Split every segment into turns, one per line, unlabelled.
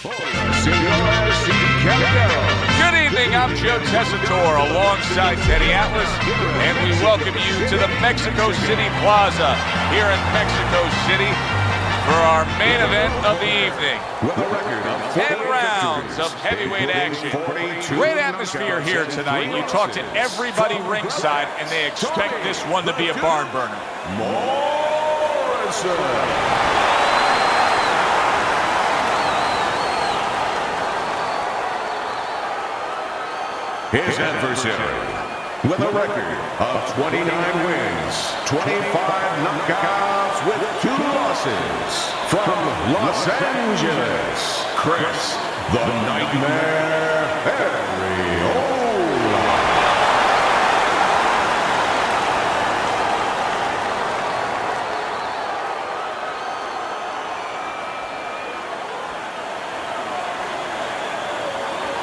Good evening, I'm Joe Tessitore alongside Teddy Atlas, and we welcome you to the Mexico City Plaza here in Mexico City for our main event of the evening. 10 rounds of heavyweight action. Great atmosphere here tonight. You talk to everybody ringside, and they expect this one to be a barn burner. Morrison.
His adversary, with a record of 29 wins, 25 knockouts with 2 losses, from Los Angeles, Chris the Nightmare Arreola.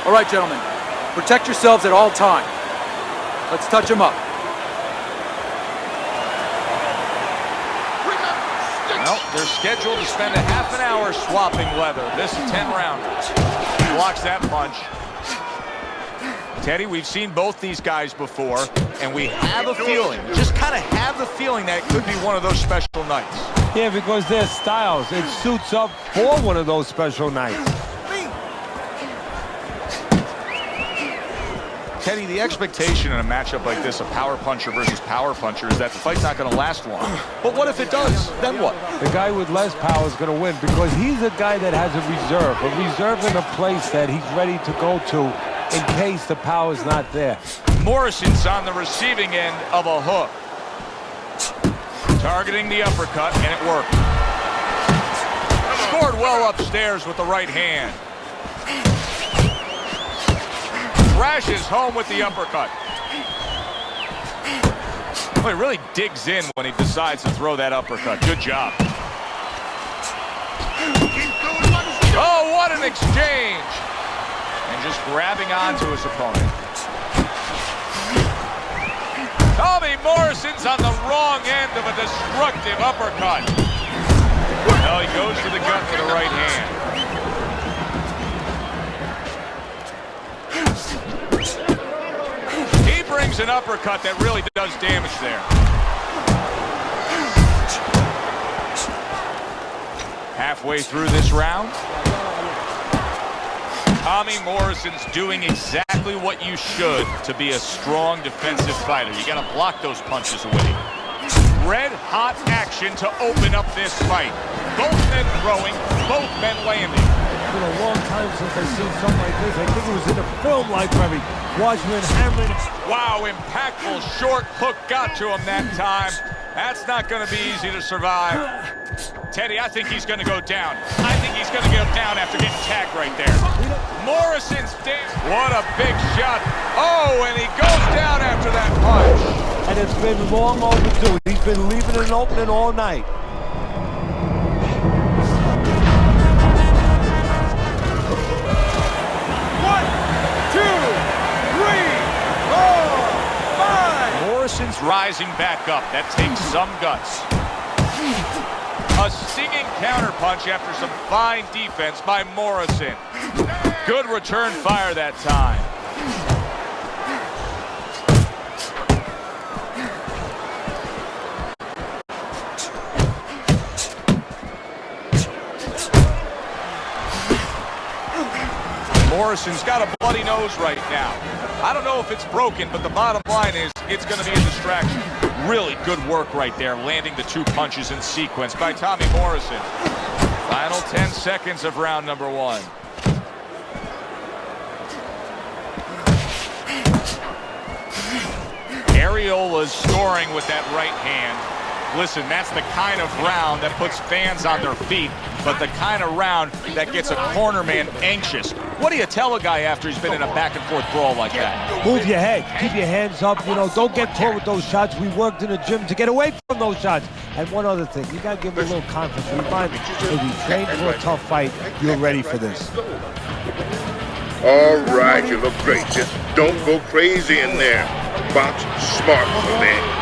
All right, gentlemen. Protect yourselves at all times. Let's touch them up.
Well, they're scheduled to spend a half an hour swapping leather. This 10-rounder. Blocks that punch. Teddy, we've seen both these guys before, and we have a feeling, just kind of have the feeling that it could be one of those special nights.
Yeah, because their styles, it suits up for one of those special nights.
Teddy, the expectation in a matchup like this, a power puncher versus power puncher, is that the fight's not going to last long. But what if it does? Then what?
The guy with less power is going to win because he's a guy that has a reserve in a place that he's ready to go to in case the power's not there.
Morrison's on the receiving end of a hook. Targeting the uppercut, and it worked. Scored well upstairs with the right hand. Crashes home with the uppercut. Well, he really digs in when he decides to throw that uppercut. Good job. Oh, what an exchange! And just grabbing onto his opponent. Tommy Morrison's on the wrong end of a destructive uppercut. No, he goes for the gut with the right hand. Brings an uppercut that really does damage there. Halfway through this round, Tommy Morrison's doing exactly what you should to be a strong defensive fighter. You got to block those punches away. Red-hot action to open up this fight. Both men throwing, both men landing.
It's been a long time since I've seen something like this. I think it was in a film library. Watchman hammering.
Wow, impactful short hook got to him that time. That's not going to be easy to survive. Teddy, I think he's going to go down. I think he's going to go down after getting tagged right there. Morrison's down. What a big shot. Oh, and he goes down after that punch.
And it's been long overdue. He's been leaving it open all night.
Morrison's rising back up. That takes some guts. A stinging counterpunch after some fine defense by Morrison. Good return fire that time. Morrison's got a bloody nose right now. I don't know if it's broken, but the bottom line is it's going to be a distraction. Really good work right there, landing the 2 punches in sequence by Tommy Morrison. Final 10 seconds of round number 1. Arreola's scoring with that right hand. Listen, that's the kind of round that puts fans on their feet, but the kind of round that gets a corner man anxious. What do you tell a guy after he's been in a back-and-forth brawl like that?
Move your head. Keep your hands up. You know, don't get caught with those shots. We worked in the gym to get away from those shots. And one other thing, you got to give him a little confidence. Remind him, if you train for a tough fight, you're ready for this.
All right, you look great. Just don't go crazy in there. Box smart, man.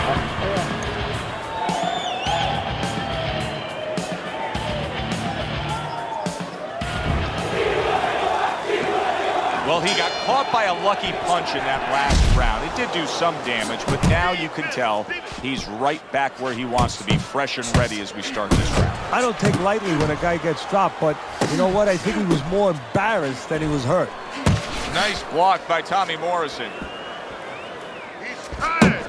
Well, he got caught by a lucky punch in that last round. It did do some damage, but now you can tell he's right back where he wants to be, fresh and ready as we start this round.
I don't take lightly when a guy gets dropped, but you know what? I think he was more embarrassed than he was hurt.
Nice block by Tommy Morrison.
He's tired.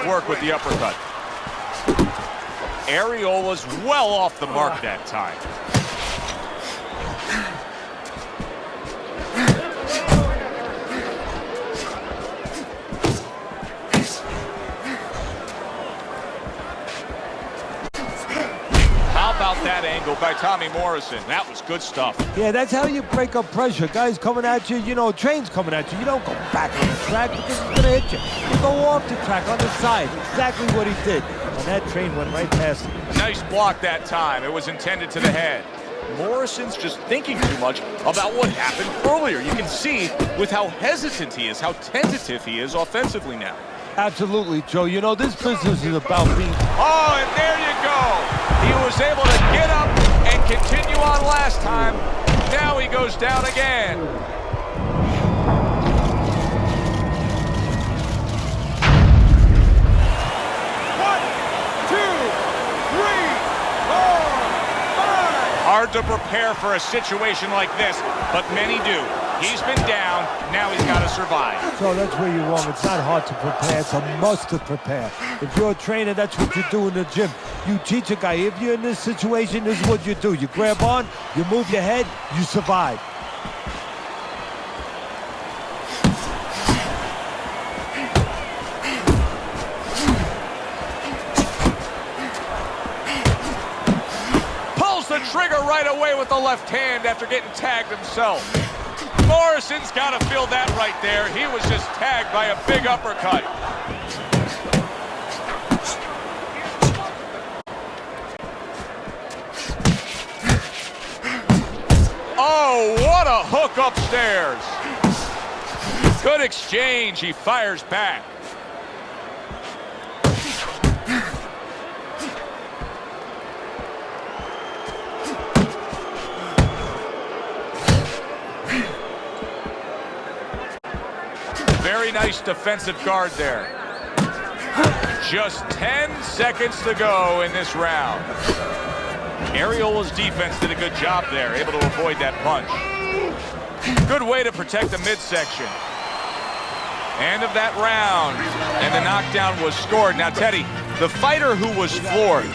Work with the uppercut. Arreola's well off the mark that time. How about that angle by Tommy Morrison? That was good stuff.
Yeah, that's how you break up pressure. Guys coming at you, you know, trains coming at you. You don't go back on the track because it's going to hit you. You go off the track on the side. Exactly what he did. And that train went right past him.
Nice block that time. It was intended to the head. Morrison's just thinking too much about what happened earlier. You can see with how hesitant he is, how tentative he is offensively now.
Absolutely, Joe. You know, this business is about being...
Oh, and there you go. He was able to get up and continue on last time. Now he goes down again. Hard to prepare for a situation like this, but many do. He's been down, now he's got to survive.
So that's where you're wrong. It's not hard to prepare, it's a must to prepare. If you're a trainer, that's what you do in the gym. You teach a guy, if you're in this situation, this is what you do. You grab on, you move your head, you survive.
The trigger right away with the left hand after getting tagged himself. Morrison's got to feel that right there. He was just tagged by a big uppercut. Oh, what a hook upstairs. Good exchange. He fires back. Very nice defensive guard there. Just 10 seconds to go in this round. Arreola's defense did a good job there, able to avoid that punch. Good way to protect the midsection. End of that round, and the knockdown was scored. Now, Teddy, the fighter who was floored,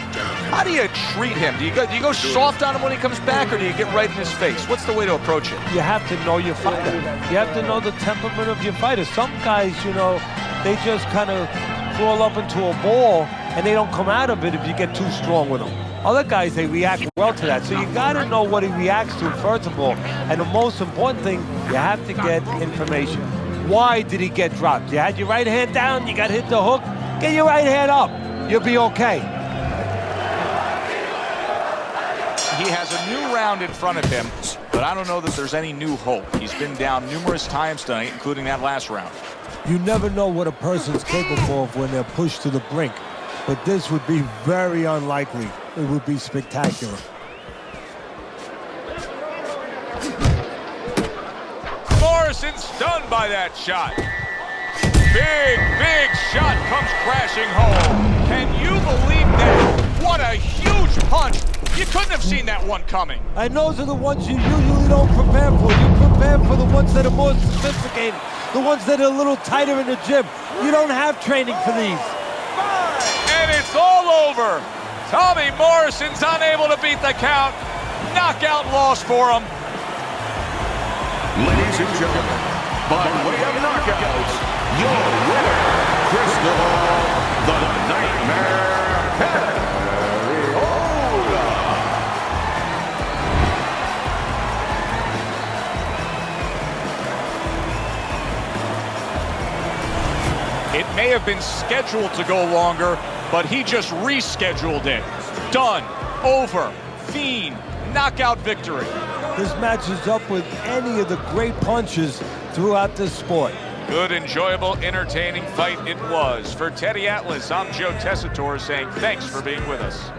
how do you treat him? Do you go soft on him when he comes back, or do you get right in his face? What's the way to approach it?
You have to know your fighter. You have to know the temperament of your fighter. Some guys, you know, they just kind of crawl up into a ball, and they don't come out of it if you get too strong with them. Other guys, they react well to that. So you got to know what he reacts to, first of all. And the most important thing, you have to get information. Why did he get dropped? You had your right hand down, you got hit the hook, get your right hand up. You'll be okay.
He has a new round in front of him, but I don't know that there's any new hope. He's been down numerous times tonight, including that last round.
You never know what a person's capable of when they're pushed to the brink, but this would be very unlikely. It would be spectacular.
Morrison stunned by that shot. Big shot comes crashing home. Can you believe that? What a huge punch. You couldn't have seen that one coming.
And those are the ones you usually don't prepare for. You prepare for the ones that are more sophisticated, the ones that are a little tighter in the gym. You don't have training for these.
And it's all over. Tommy Morrison's unable to beat the count. Knockout loss for him.
Ladies and gentlemen, by way of knockouts, your winner, Cristobal, the Nightmare Arreola.
It may have been scheduled to go longer, but he just rescheduled it. Done. Over. Fiend. Knockout victory.
This matches up with any of the great punches throughout this sport.
Good, enjoyable, entertaining fight it was. For Teddy Atlas, I'm Joe Tessitore saying thanks for being with us.